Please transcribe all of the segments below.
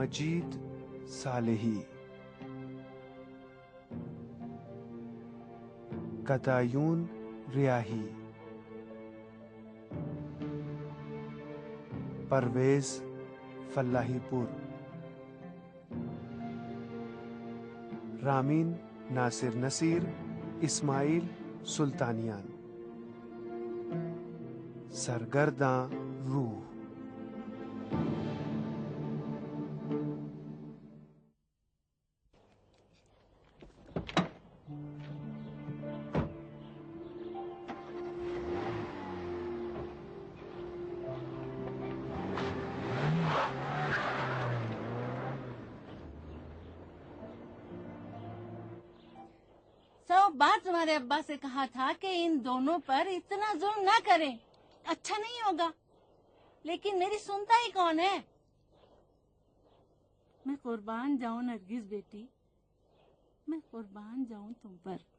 مجید صالحی، قطایون ریاحی، پرویز فلاحی پور، رامین ناصر نصیر، اسماعیل سلطانیان، سرگرداں روح۔ بار تمہارے ابا سے کہا تھا کہ ان دونوں پر اتنا ظلم نہ کریں، اچھا نہیں ہوگا، لیکن میری سنتا ہی کون ہے؟ میں قربان جاؤں نرگس بیٹی، میں قربان جاؤں تم پر۔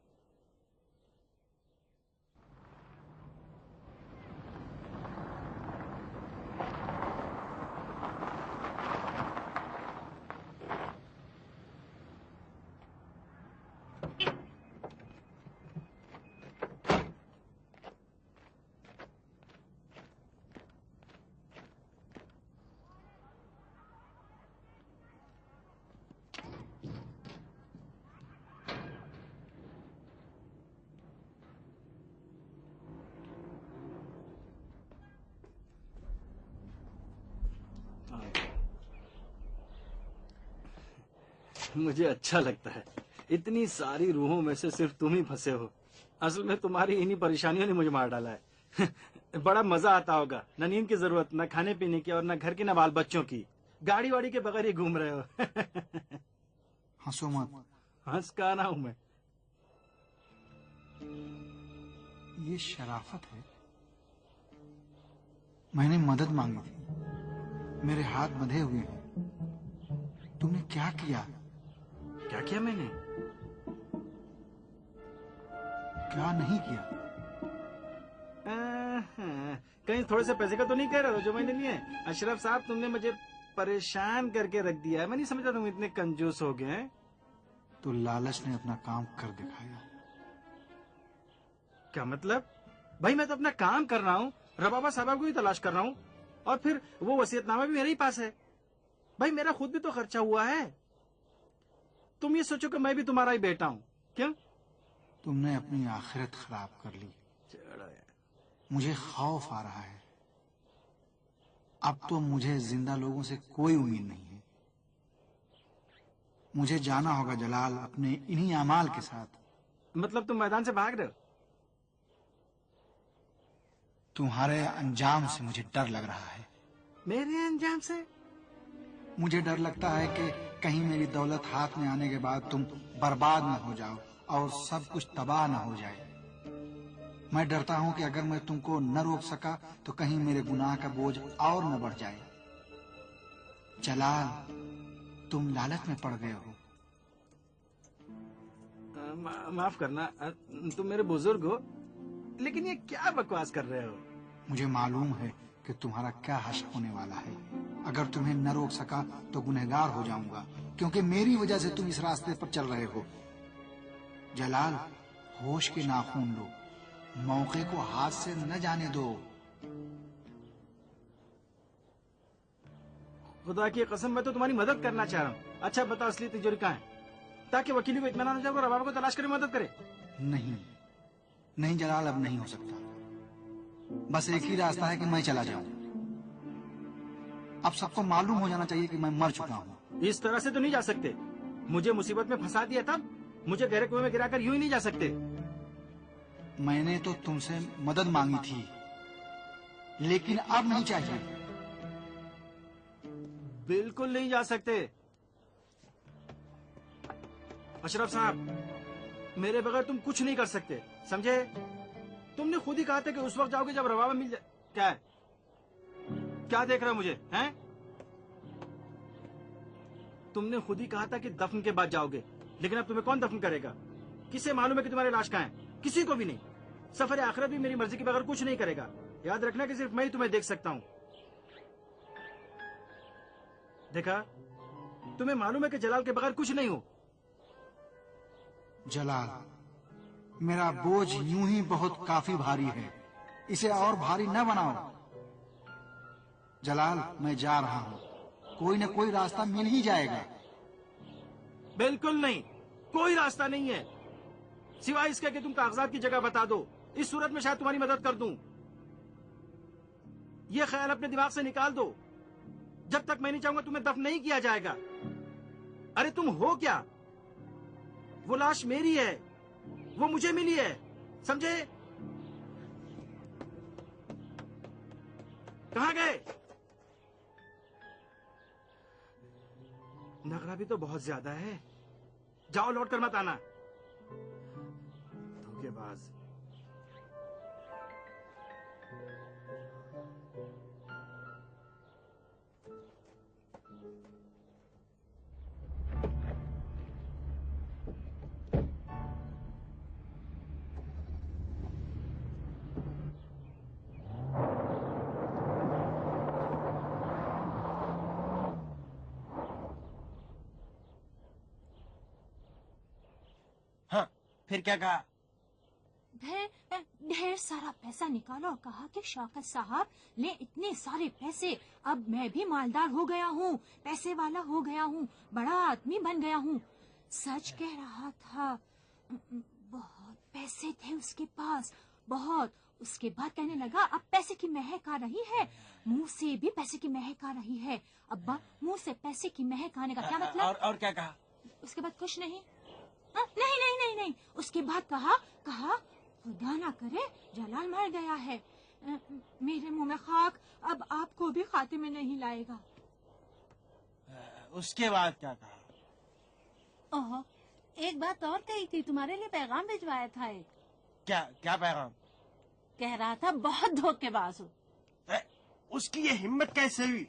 مجھے اچھا لگتا ہے، اتنی ساری روحوں میں سے صرف تم ہی پھنسے ہو۔ اصل میں تمہاری انہی پریشانیوں نے مجھے مار ڈالا ہے۔ بڑا مزہ آتا ہوگا، نہ نیند کی ضرورت، نہ کھانے پینے کی، اور نہ گھر کی، نہ بال بچوں کی، گاڑی واڑی کے بغیر ہی گھوم رہے ہو۔ ہنسو مت۔ ہنس کا نہ ہوں میں۔ یہ شرافت ہے؟ میں نے مدد مانگی تھی، میرے ہاتھ بندھے ہوئے ہیں، تم نے کیا کیا؟ کیا کیا میں نے؟ کیا نہیں کیا؟ کہیں تھوڑے سے پیسے کا تو نہیں کہہ رہے ہو جو میں نے لیے؟ اشرف صاحب، تم نے مجھے پریشان کر کے رکھ دیا ہے، میں نہیں سمجھتا تم اتنے کنجوس ہو گئے ہیں۔ تو لالچ نے اپنا کام کر دکھایا۔ کیا مطلب؟ بھائی میں تو اپنا کام کر رہا ہوں، ربابہ صاحبہ کو ہی تلاش کر رہا ہوں، اور پھر وہ وصیت نامہ بھی میرے ہی پاس ہے۔ بھائی میرا خود بھی تو خرچہ ہوا ہے، تم یہ سوچو کہ میں بھی تمہارا ہی بیٹا ہوں۔ کیوں؟ تم نے اپنی آخرت خراب کر لی، مجھے خوف آ رہا ہے۔ اب تو مجھے زندہ لوگوں سے کوئی امید نہیں ہے، مجھے جانا ہوگا جلال، اپنے انہی اعمال کے ساتھ۔ مطلب تم میدان سے بھاگ رہے ہو؟ تمہارے انجام سے مجھے ڈر لگ رہا ہے۔ میرے انجام سے؟ مجھے ڈر لگتا ہے کہ کہیں میری دولت ہاتھ میں آنے کے بعد تم برباد نہ ہو جاؤ اور سب کچھ تباہ نہ ہو جائے۔ میں ڈرتا ہوں کہ اگر میں تم کو نہ روک سکا تو کہیں میرے گناہ کا بوجھ اور نہ بڑھ جائے۔ جلال، تم لالچ میں پڑ گئے ہو۔ معاف کرنا، تم میرے بزرگ ہو، لیکن یہ کیا بکواس کر رہے ہو؟ مجھے معلوم ہے کہ تمہارا کیا حشر ہونے والا ہے۔ اگر تمہیں نہ روک سکا تو گنہگار ہو جاؤں گا، کیونکہ میری وجہ سے تم اس راستے پر چل رہے ہو۔ جلال، ہوش کے ناخن لو، موقع کو ہاتھ سے نہ جانے دو۔ خدا کی قسم، میں تو تمہاری مدد کرنا چاہ رہا ہوں۔ اچھا بتاؤ اصلی تجوری کہاں ہے، تاکہ وکیلی کو اطمینان ہو جائے، اور ربابہ کو تلاش کرے مدد کرے۔ نہیں جلال، اب نہیں ہو سکتا۔ بس ایک ہی راستہ ہے کہ میں چلا جاؤں۔ اب سب کو معلوم ہو جانا چاہیے کہ میں مر چکا ہوں۔ اس طرح سے تو نہیں جا سکتے، مجھے مصیبت میں پھنسا دیا تب، مجھے گہرے کنویں میں گرا کر یوں ہی نہیں جا سکتے۔ میں نے تو تم سے مدد مانگی تھی، لیکن اب نہیں چاہیے۔ بالکل نہیں جا سکتے اشرف صاحب، میرے بغیر تم کچھ نہیں کر سکتے، سمجھے؟ تم نے خود ہی کہا تھا کہ اس وقت جاؤ گے جب ربابہ مل جائے۔ کیا ہے؟ کیا دیکھ رہا ہے مجھے، ہیں؟ تم نے خود ہی کہا تھا کہ دفن کے بعد جاؤ گے، لیکن اب تمہیں کون دفن کرے گا؟ کسے معلوم ہے کہ تمہاری لاش کہاں ہے؟ کسی کو بھی نہیں۔ سفر آخرت بھی میری مرضی کے بغیر کچھ نہیں کرے گا۔ یاد رکھنا کہ صرف میں ہی تمہیں دیکھ سکتا ہوں۔ دیکھا، تمہیں معلوم ہے کہ جلال کے بغیر کچھ نہیں ہو. جلال، میرا بوجھ یوں ہی بہت کافی بھاری ہے، اسے اور بھاری نہ بناؤ. جلال، میں جا رہا ہوں، کوئی نہ کوئی راستہ مل ہی جائے گا. بالکل نہیں، کوئی راستہ نہیں ہے سوائے اس کے کہ تم کاغذات کی جگہ بتا دو. اس صورت میں شاید تمہاری مدد کر دوں. یہ خیال اپنے دماغ سے نکال دو. جب تک میں نہیں چاہوں گا تمہیں دفن نہیں کیا جائے گا. ارے تم ہو کیا؟ وہ لاش میری ہے، وہ مجھے ملی ہے، سمجھے؟ کہاں گئے؟ نخرا بھی تو بہت زیادہ ہے. جاؤ، لوٹ کر مت آنا. دھوکے باز. ہاں، پھر کیا کہا؟ ڈھیر سارا پیسہ نکالا اور کہا کہ شوکت صاحب لے اتنے سارے پیسے، اب میں بھی مالدار ہو گیا ہوں، پیسے والا ہو گیا ہوں، بڑا آدمی بن گیا ہوں. سچ کہہ رہا تھا، بہت پیسے تھے اس کے پاس، بہت. اس کے بعد کہنے لگا اب پیسے کی مہک آ رہی ہے، منہ سے بھی پیسے کی مہک آ رہی ہے. ابا، منہ سے پیسے کی مہک آنے کا کیا مطلب؟ اور کیا کہا؟ اس کے بعد کچھ نہیں. نہیں نہیں نہیں نہیں، اس کے بعد کہا خدا نہ کرے جلال مر گیا ہے، میرے منہ میں خاک، اب آپ کو بھی خاتے میں نہیں لائے گا. اس کے بعد کیا کہا؟ اوہ، ایک بات اور کہی تھی، تمہارے لیے پیغام بھجوایا تھا ایک. کیا پیغام؟ کہہ رہا تھا بہت دھوکے باز ہو. اس کی یہ ہمت کیسے ہوئی؟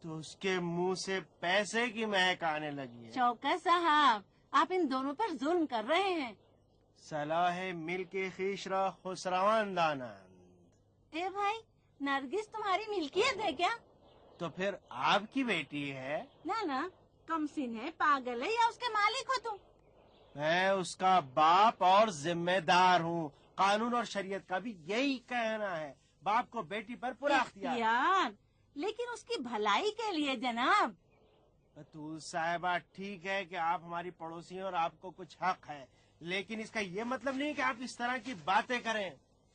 تو اس کے منہ سے پیسے کی مہک آنے لگی ہے. شوکت صاحب، آپ ان دونوں پر ظلم کر رہے ہیں. صلاح ملک خویش را خسروان دانند. اے بھائی، نرگس تمہاری ملکیت ہے کیا؟ تو پھر آپ کی بیٹی ہے. نہ کم سن ہے، پاگل ہے، یا اس کے مالک ہو تم؟ میں اس کا باپ اور ذمہ دار ہوں. قانون اور شریعت کا بھی یہی کہنا ہے، باپ کو بیٹی پر پورا اختیار. یار، لیکن اس کی بھلائی کے لیے جناب. تو صاحبہ، ٹھیک ہے کہ آپ ہماری پڑوسی ہیں اور آپ کو کچھ حق ہے، لیکن اس کا یہ مطلب نہیں کہ آپ اس طرح کی باتیں کریں.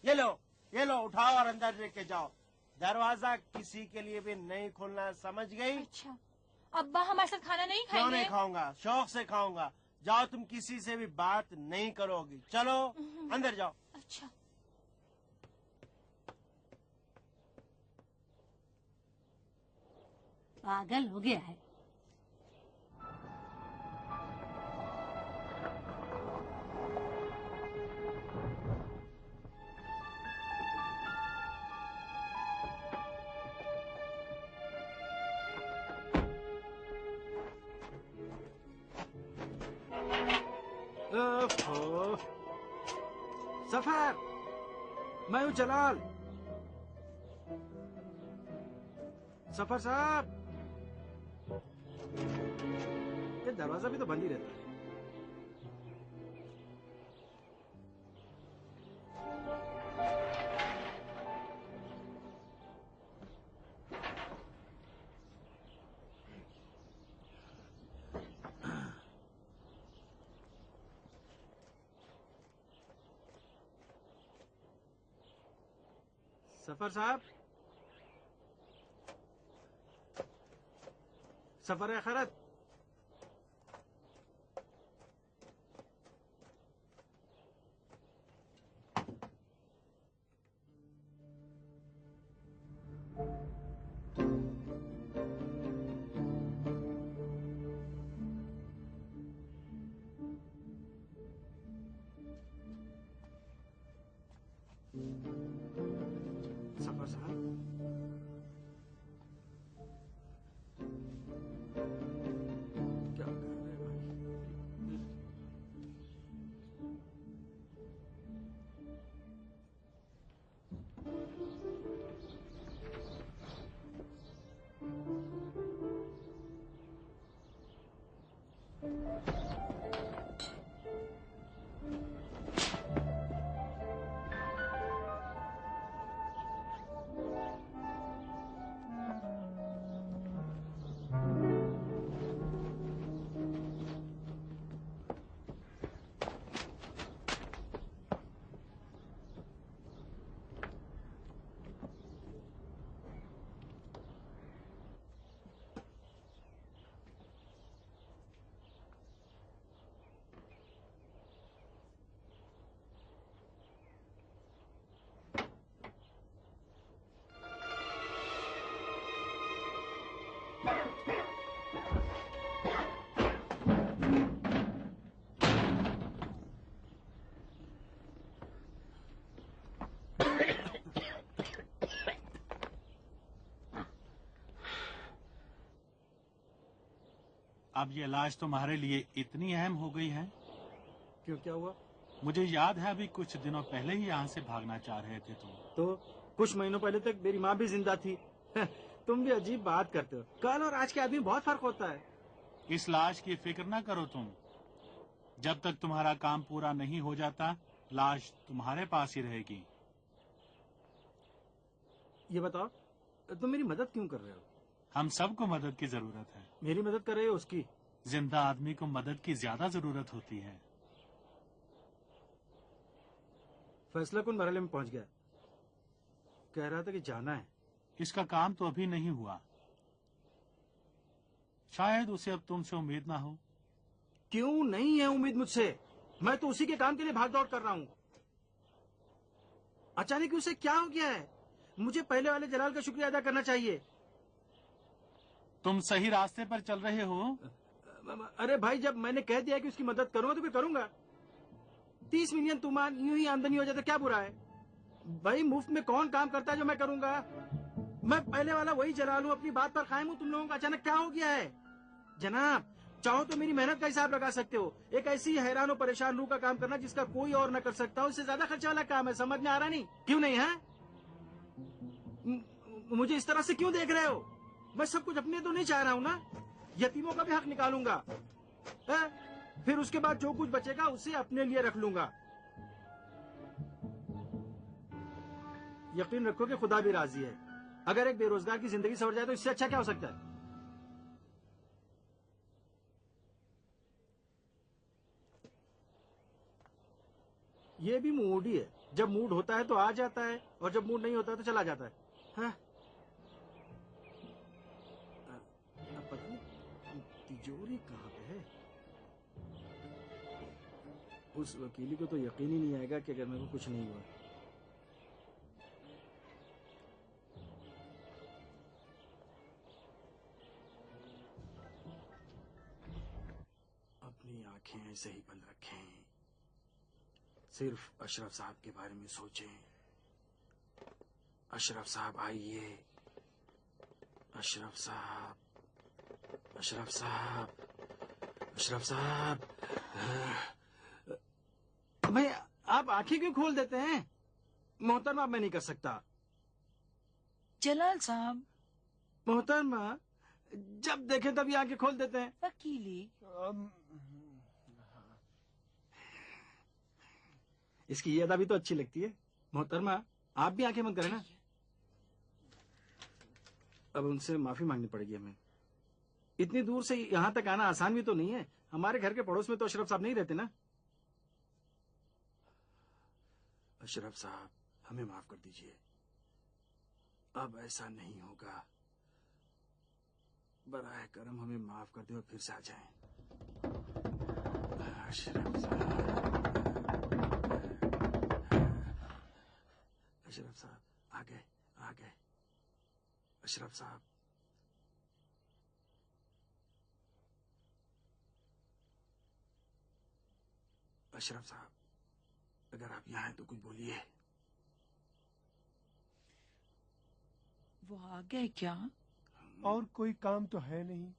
یہ لو اٹھاؤ اور اندر لے کے جاؤ. دروازہ کسی کے لیے بھی نہیں کھولنا، سمجھ گئی؟ اچھا ابا، ہمارے ساتھ کھانا نہیں کیوں کھائیں نہیں گے؟ کھاؤں گا، شوق سے کھاؤں گا. جاؤ، تم کسی سے بھی بات نہیں کرو گی. چلو اندر جاؤ. اچھا. پاگل ہو گیا ہے. سفر، میں ہوں جلال. سفر صاحب، یہ دروازہ بھی تو بند ہی رہتا ہے. سفر صاحب، سفر خیرت. سفر صاحب، کیا کر رہے بھائی؟ अब ये लाश तुम्हारे लिए इतनी अहम हो गई है? क्यों, क्या हुआ? मुझे याद है अभी कुछ दिनों पहले ही यहाँ से भागना चाह रहे थे तुम। तो कुछ महीनों पहले तक मेरी माँ भी जिंदा थी। तुम भी अजीब बात करते हो। कल और आज के आदमी बहुत फर्क होता है। इस लाश की फिक्र ना करो तुम। जब तक तुम्हारा काम पूरा नहीं हो जाता लाश तुम्हारे पास ही रहेगी। ये बताओ, तुम मेरी मदद क्यों कर रहे हो? हम सबको मदद की जरूरत है। मेरी मदद कर रहे हो उसकी? जिंदा आदमी को मदद की ज्यादा जरूरत होती है। फैसला कौन मरहले में पहुंच गया? कह रहा था कि जाना है। इसका काम तो अभी नहीं हुआ। शायद उसे अब तुमसे उम्मीद ना हो। क्यों नहीं है उम्मीद मुझसे? मैं तो उसी के काम के लिए भाग दौड़ कर रहा हूँ। अचानक उसे क्या हो गया है? मुझे पहले वाले जलाल का शुक्रिया अदा करना चाहिए। तुम सही रास्ते पर चल रहे हो। अरे भाई, जब मैंने कह दिया कि उसकी मदद करूंगा तो फिर करूंगा। 30 मिलियन तुम्हारी यूं ही आमदनी हो जाए तो क्या बुरा है? भाई, मुफ्त में कौन काम करता है जो मैं करूंगा? मैं पहले वाला वही जलाल हूँ, अपनी बात पर कायम हूँ। तुम लोगों का अचानक क्या हो गया है? जनाब, चाहो तो मेरी मेहनत का हिसाब लगा सकते हो। एक ऐसी हैरान और परेशान रूह का काम करना जिसका कोई और न कर सकता हो, इससे ज्यादा खर्चा वाला काम है। समझ में आ रहा नहीं? क्यों नहीं है? मुझे इस तरह से क्यों देख रहे हो? मैं सब कुछ अपने तो नहीं चाह रहा हूँ ना। यतीमों का भी हक निकालूंगा है? फिर उसके बाद जो कुछ बचेगा उसे अपने लिए रख लूंगा। यकीन रखो कि खुदा भी राजी है। अगर एक बेरोजगार की जिंदगी सवर जाए तो इससे अच्छा क्या हो सकता है? ये भी मूड ही है। जब मूड होता है तो आ जाता है और जब मूड नहीं होता है तो चला जाता है। हाँ? पता नहीं तिजोरी कहाँ पे है। उस वकीली को तो यकीन ही नहीं आएगा कि अगर मेरे को कुछ नहीं हुआ। अपनी आंखें ऐसे ही बंद रखें, सिर्फ अशरफ साहब के बारे में सोचें। अशरफ साहब आइए। अशरफ साहब, अशरफ साहब, अशरफ साहब। भाई, आप आंखें क्यों खोल देते हैं? मोहतरमा, मैं नहीं कर सकता। जलाल साहब। मोहतरमा, जब देखें तभी आंखें खोल देते हैं। वकीली, इसकी ये अदा भी तो अच्छी लगती है। मोहतरमा, आप भी आंखें बंद करें ना। अब उनसे माफी मांगनी पड़ेगी हमें। इतनी दूर से यहाँ तक आना आसान भी तो नहीं है। हमारे घर के पड़ोस में तो अशरफ साहब नहीं रहते ना। अशरफ साहब, हमें माफ कर दीजिए। अब ऐसा नहीं होगा। बराए करम हमें माफ कर दे और फिर से आ जाएं। अशरफ साहब, अशरफ साहब, आ गए, आ गए। अशरफ साहब, अशरफ साहब, अगर आप यहाँ हैं तो कुछ बोलिए। वो आ गए क्या? और कोई काम तो है नहीं।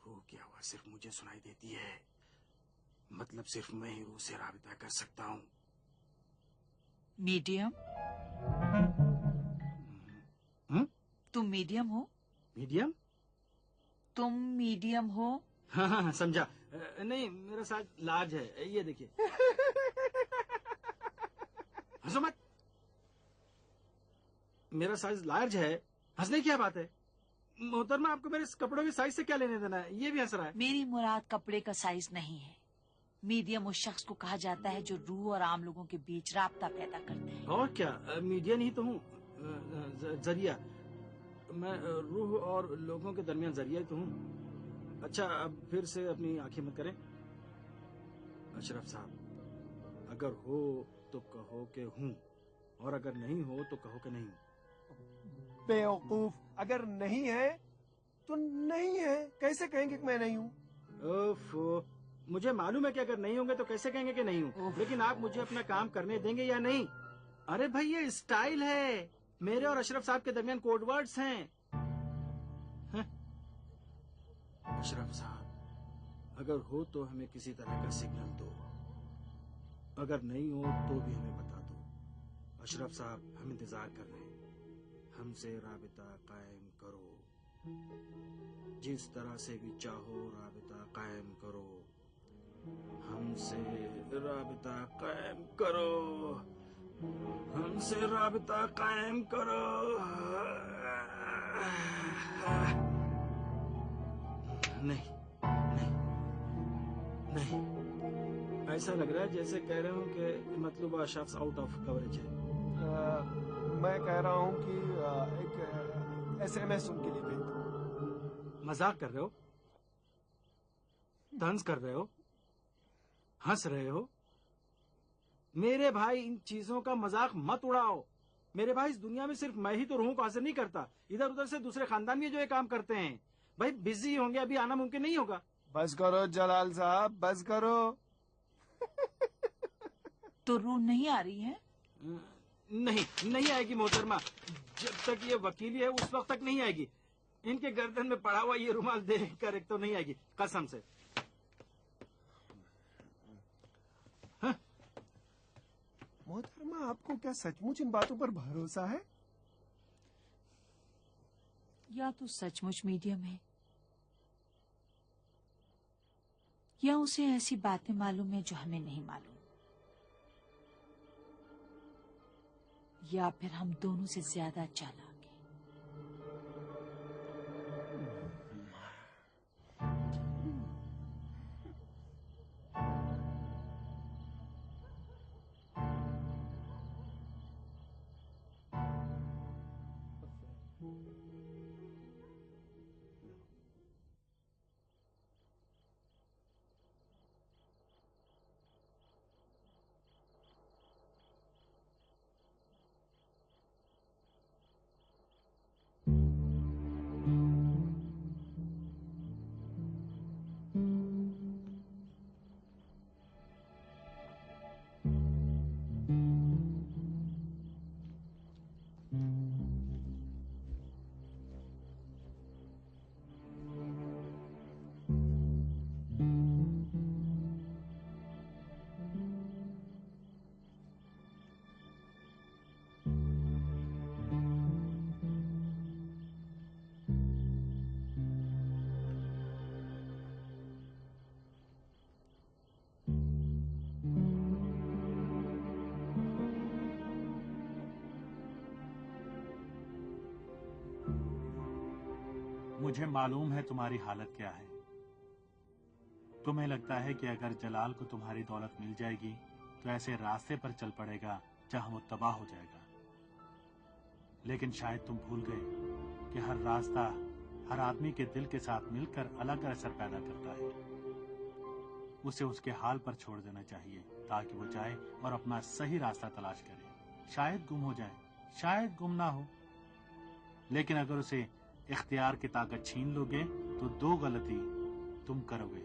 वो क्या हुआ सिर्फ मुझे सुनाई देती है। मतलब सिर्फ मैं ही रूह से राबिता कर सकता हूँ। मीडियम? तुम मीडियम हो? मीडियम? तुम मीडियम हो? हाँ हाँ, समझा। नहीं, मेरा साइज लार्ज है। ये देखिए। हंसो मत। मेरा साइज लार्ज है। हंसने की क्या बात है? मोहतरमा, आपको मेरे कपड़ों के साइज से क्या लेने देना है? ये भी हंस रहा है। मेरी मुराद कपड़े का साइज नहीं है। मीडियम उस शख्स को कहा जाता है जो रूह और आम लोगों के बीच राब्ता पैदा करता है। और क्या, मीडियम ही तो हूँ। जरिया। मैं रूह और लोगों के दरमियान जरिया ही तो हूँ। अच्छा, अब फिर से अपनी आंखें मत करें। अशरफ साहब, अगर हो तो कहो कि हूँ, और अगर नहीं हो तो कहो कि नहीं हूँ। बेवकूफ, अगर नहीं है तो नहीं है। कैसे कहेंगे कि मैं नहीं हूँ? ओफो, मुझे मालूम है कि अगर नहीं होंगे तो कैसे कहेंगे कि नहीं हूँ, लेकिन आप मुझे अपना काम करने देंगे या नहीं? अरे भाई, ये स्टाइल है। मेरे और अशरफ साहब के दरमियान कोड वर्ड्स हैं। अशरफ साहब, अगर हो तो हमें किसी तरह का सिग्नल दो, अगर नहीं हो तो भी हमें बता दो। अशरफ साहब, हम इंतजार कर रहे हैं, हमसे राबिता कायम करो, जिस तरह से भी चाहो राबिता कायम करो, हमसे राबिता कायम करो, हमसे राबिता कायम करो। नहीं नहीं नहीं, ऐसा लग रहा है जैसे कह रहे हो कि मतलूबा शख्स आउट ऑफ कवरेज है। मैं कह रहा हूँ कि एक SMS उनके लिए भेज दो। मजाक कर रहे हो, तंज कर रहे हो, हंस रहे हो? मेरे भाई, इन चीजों का मजाक मत उड़ाओ। मेरे भाई, इस दुनिया में सिर्फ मैं ही तो रूहों को हासिल नहीं करता, इधर उधर से दूसरे खानदान भी जो ये काम करते हैं। भाई बिजी होंगे, अभी आना मुमकिन नहीं होगा। बस करो जलाल साहब, बस करो। तो रूह नहीं आ रही है? नहीं, नहीं आएगी मोहतरमा। जब तक ये वकीली है उस वक्त तक नहीं आएगी। इनके गर्दन में पड़ा हुआ ये रुमाल देख कर एक तो नहीं आएगी, कसम से। मोहतरमा, आपको क्या सचमुच इन बातों पर भरोसा है? या तो सचमुच मीडियम है, या उसे ऐसी बातें मालूम है जो हमें नहीं मालूम, या फिर हम दोनों से ज्यादा चालाक हैं। मुझे मालूम है तुम्हारी हालत क्या है। तुम्हें लगता है कि अगर जलाल को तुम्हारी दौलत मिल जाएगी तो ऐसे रास्ते पर चल पड़ेगा जहां वो तबाह हो जाएगा। लेकिन शायद तुम भूल गए कि हर रास्ता हर आदमी के दिल के साथ मिलकर अलग असर पैदा करता है। उसे उसके हाल पर छोड़ देना चाहिए ताकि वो जाए और अपना सही रास्ता तलाश करे। शायद गुम हो जाए, शायद गुम ना हो, लेकिन अगर उसे इख्तियार की ताकत छीन लोगे तो दो गलती तुम करोगे,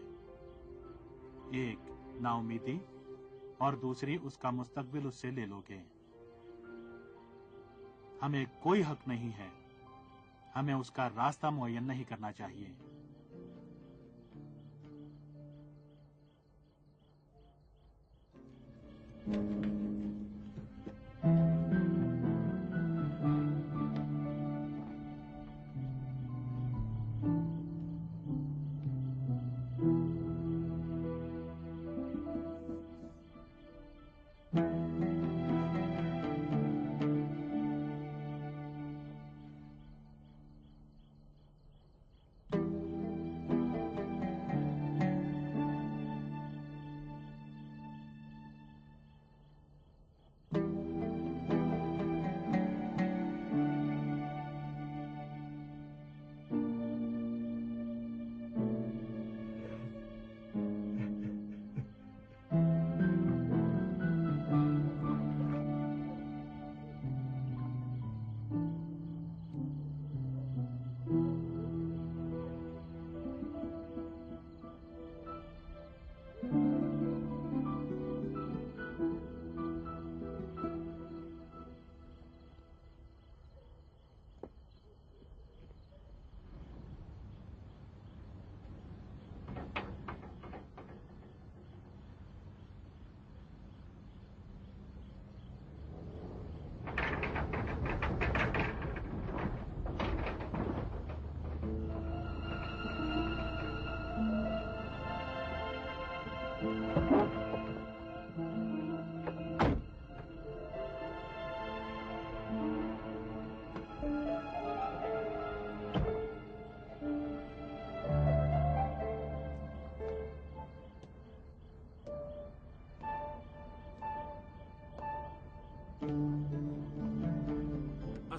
एक नाउमीदी और दूसरी उसका मुस्तकबिल उससे ले लोगे। हमें कोई हक नहीं है, हमें उसका रास्ता मुअय्यन नहीं करना चाहिए।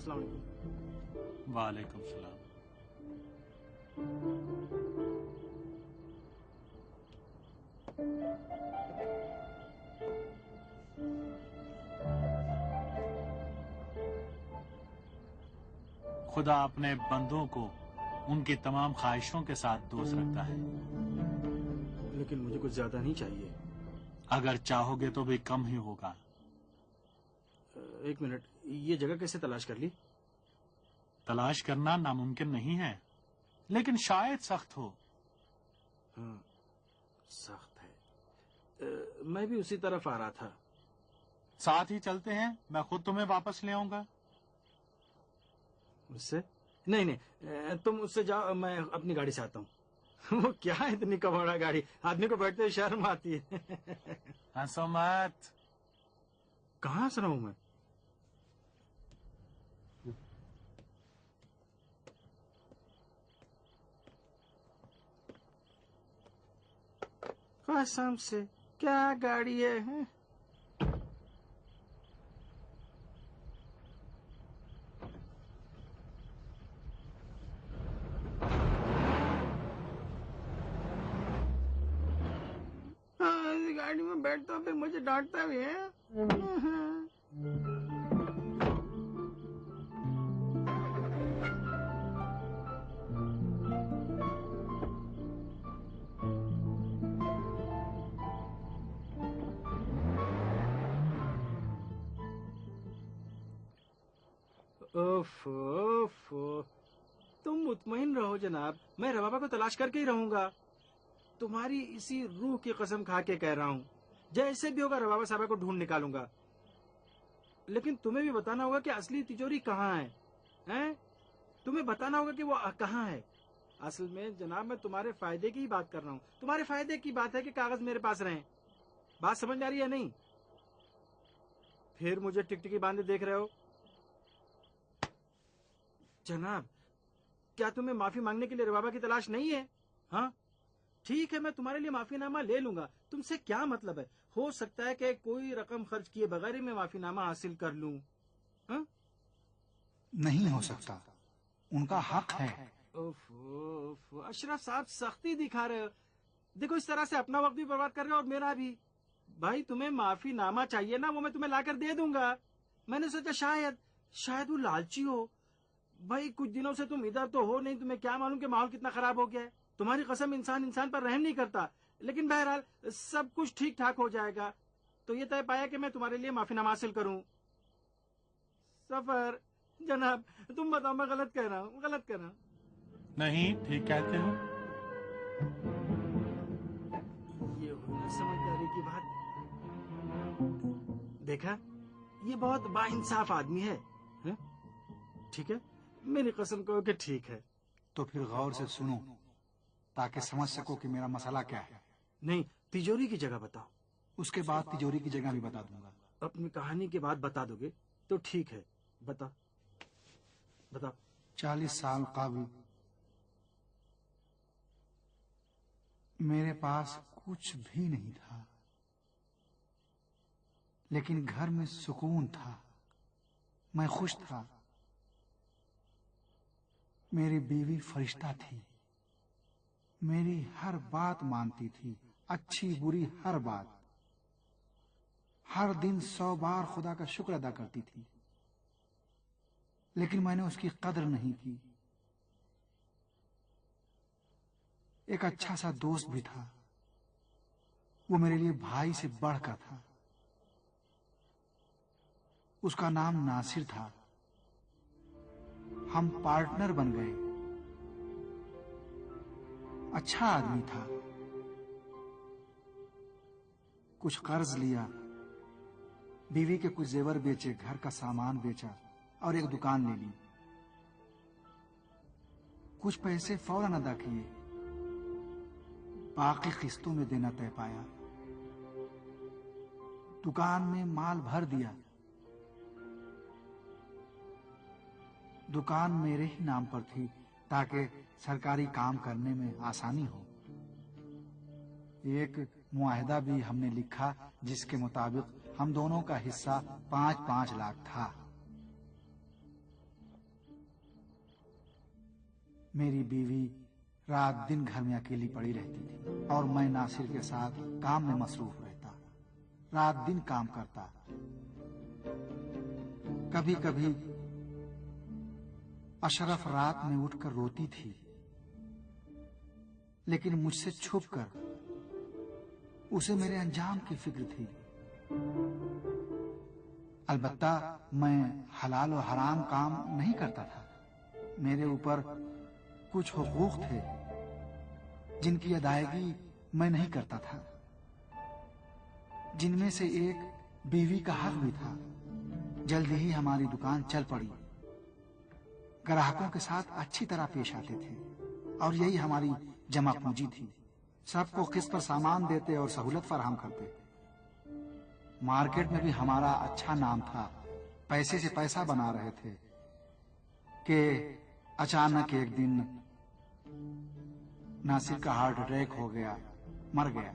अस्सलाम वालेकुम। वालेकुम सलाम। खुदा अपने बंदों को उनकी तमाम ख्वाहिशों के साथ दोस्त रखता है। लेकिन मुझे कुछ ज्यादा नहीं चाहिए। अगर चाहोगे तो भी कम ही होगा। एक मिनट, ये जगह कैसे तलाश कर ली? तलाश करना नामुमकिन नहीं है, लेकिन शायद सख्त हो। हाँ, सख्त है। मैं भी उसी तरफ आ रहा था। साथ ही चलते हैं, मैं खुद तुम्हें वापस ले आऊंगा। उससे? नहीं नहीं, तुम उससे जाओ, मैं अपनी गाड़ी से आता हूँ। वो क्या है इतनी कबाड़ा गाड़ी, आदमी को बैठते शर्म आती है। हंसो मत। कहाँ हंस रहा हूँ मैं? कसम से क्या गाड़ी है, हैं? इस गाड़ी में बैठता हूँ, फिर मुझे डांटता भी है। ओफ ओफ, तुम मुतमईन रहो जनाब, मैं रबाबा को तलाश करके ही रहूंगा। तुम्हारी इसी रूह की कसम खा के कह रहा हूँ, जैसे भी होगा रबाबा साहबा को ढूंढ निकालूंगा। लेकिन तुम्हें भी बताना होगा कि असली तिजोरी कहाँ है, हैं? तुम्हें बताना होगा कि वो कहाँ है। असल में जनाब मैं तुम्हारे फायदे की ही बात कर रहा हूँ। तुम्हारे फायदे की बात है कि कागज मेरे पास रहें। बात समझ आ रही है नहीं? फिर मुझे टिकटिकी बांधे देख रहे हो। जनाब, क्या तुम्हें माफी मांगने के लिए रबाबा की तलाश नहीं है? हाँ ठीक है, मैं तुम्हारे लिए माफीनामा ले लूंगा। तुमसे क्या मतलब है? हो सकता है कि कोई रकम खर्च किए बगैर ही मैं माफीनामा हासिल कर लूं। हाँ? नहीं हो सकता, उनका हक है। उफ, उफ, अशरफ साहब सख्ती दिखा रहे हो। देखो इस तरह से अपना वक्त भी बर्बाद कर रहे हो और मेरा भी। भाई तुम्हें माफीनामा चाहिए ना, वो मैं तुम्हें लाकर दे दूंगा। मैंने सोचा शायद वो लालची हो। भाई कुछ दिनों से तुम इधर तो हो नहीं, तुम्हें क्या मालूम कि माहौल कितना खराब हो गया है। तुम्हारी कसम इंसान पर रहम नहीं करता। लेकिन बहरहाल सब कुछ ठीक ठाक हो जाएगा। तो ये तय पाया कि मैं तुम्हारे लिए माफीनामा हासिल करूं। सफर जनाब, तुम बताओ मैं गलत कह रहा हूँ? गलत कह रहा हूँ? नहीं, ठीक कहते हो। ये हुई ना समझदारी की बात। देखा, ये बहुत बाइंसाफ आदमी है, हैं? ठीक है, मेरी कसम कहो कि ठीक है। तो फिर गौर से सुनो ताकि समझ सको कि मेरा मसला क्या है। नहीं, तिजोरी की जगह बताओ। उसके बाद तिजोरी की जगह भी बता दूंगा। अपनी कहानी के बाद बता दोगे तो ठीक है। बताओ बताओ। 40 साल कबल मेरे पास कुछ भी नहीं था, लेकिन घर में सुकून था। मैं खुश था। मेरी बीवी फरिश्ता थी, मेरी हर बात मानती थी, अच्छी बुरी हर बात। हर दिन 100 बार खुदा का शुक्र अदा करती थी, लेकिन मैंने उसकी कदर नहीं की। एक अच्छा सा दोस्त भी था, वो मेरे लिए भाई से बढ़कर था। उसका नाम नासिर था। हम पार्टनर बन गए। अच्छा आदमी था। कुछ कर्ज लिया, बीवी के कुछ जेवर बेचे, घर का सामान बेचा और एक दुकान ले ली। कुछ पैसे फौरन अदा किए, बाकी किस्तों में देना तय पाया। दुकान में माल भर दिया। दुकान मेरे ही नाम पर थी ताकि सरकारी काम करने में आसानी हो। एक मुआहदा भी हमने लिखा जिसके मुताबिक हम दोनों का हिस्सा 5-5 लाख था। मेरी बीवी रात दिन घर में अकेली पड़ी रहती थी और मैं नासिर के साथ काम में मसरूफ रहता, रात दिन काम करता। कभी कभी अशरफ रात में उठकर रोती थी, लेकिन मुझसे छुपकर उसे मेरे अंजाम की फिक्र थी। अलबत्ता मैं हलाल और हराम काम नहीं करता था। मेरे ऊपर कुछ हुकूक थे जिनकी अदायगी मैं नहीं करता था, जिनमें से एक बीवी का हक भी था। जल्द ही हमारी दुकान चल पड़ी। ग्राहकों के साथ अच्छी तरह पेश आते थे और यही हमारी जमा पूंजी थी। सबको किस्त पर सामान देते और सहूलत फराहम करते। मार्केट में भी हमारा अच्छा नाम था। पैसे से पैसा बना रहे थे कि अचानक एक दिन नासिर का हार्ट अटैक हो गया, मर गया।